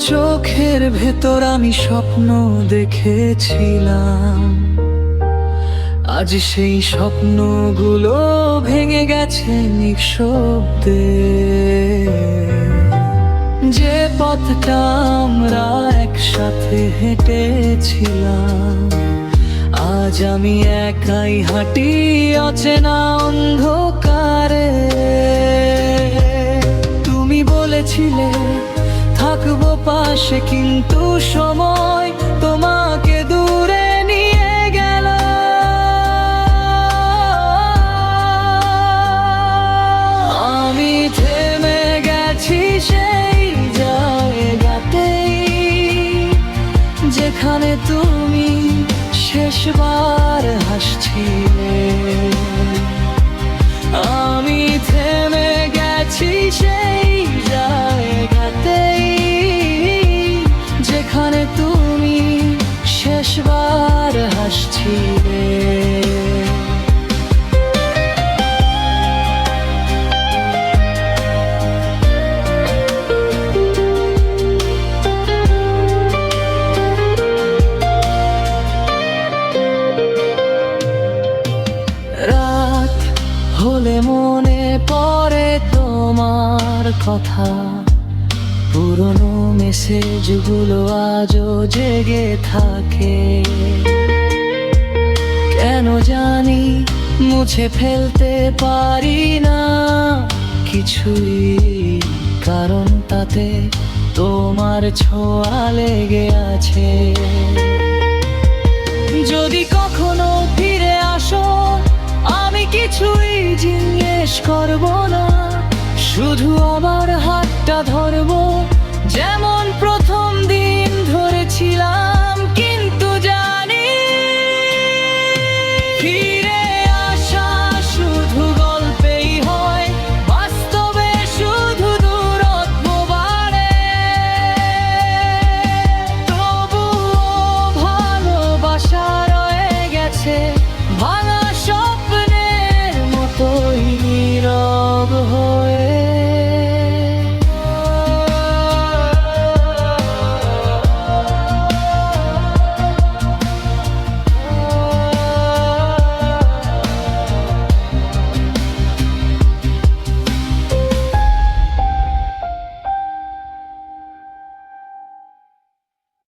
চোখের ভেতর আমি স্বপ্ন দেখেছিলাম, আজ সেই স্বপ্নগুলো ভেঙে গেছে নিঃশব্দে। যে পথটা আমরা একসাথে হেঁটেছিলাম, আজ আমি একাই হাঁটি অচেনা অন্ধকারে। তুমি বলেছিলে থাকবো পাশে, কিন্তু সময় তোমাকে দূরে নিয়ে গেল। আমি থেমে গেছি সেই জায়গাতেই, যেখানে তুমি শেষবার হাসছিলে। আমি থেমে গেছি সেই জায়গাতেই, যেখানে তুমি শেষবার হাসছিলে। রাত হলে মনে পড়ে তোমার কথা, পুরনো মেসেজগুলো আজও জেগে থাকে। কেন জানি মুছে ফেলতে পারি না কিছুই, কারণ তাতে তোমার ছোঁয়া লেগে আছে। যদি কখনো ফিরে আসো, আমি কিছুই জিজ্ঞেস করব না, শুধু আমার হাতটা ধরবো।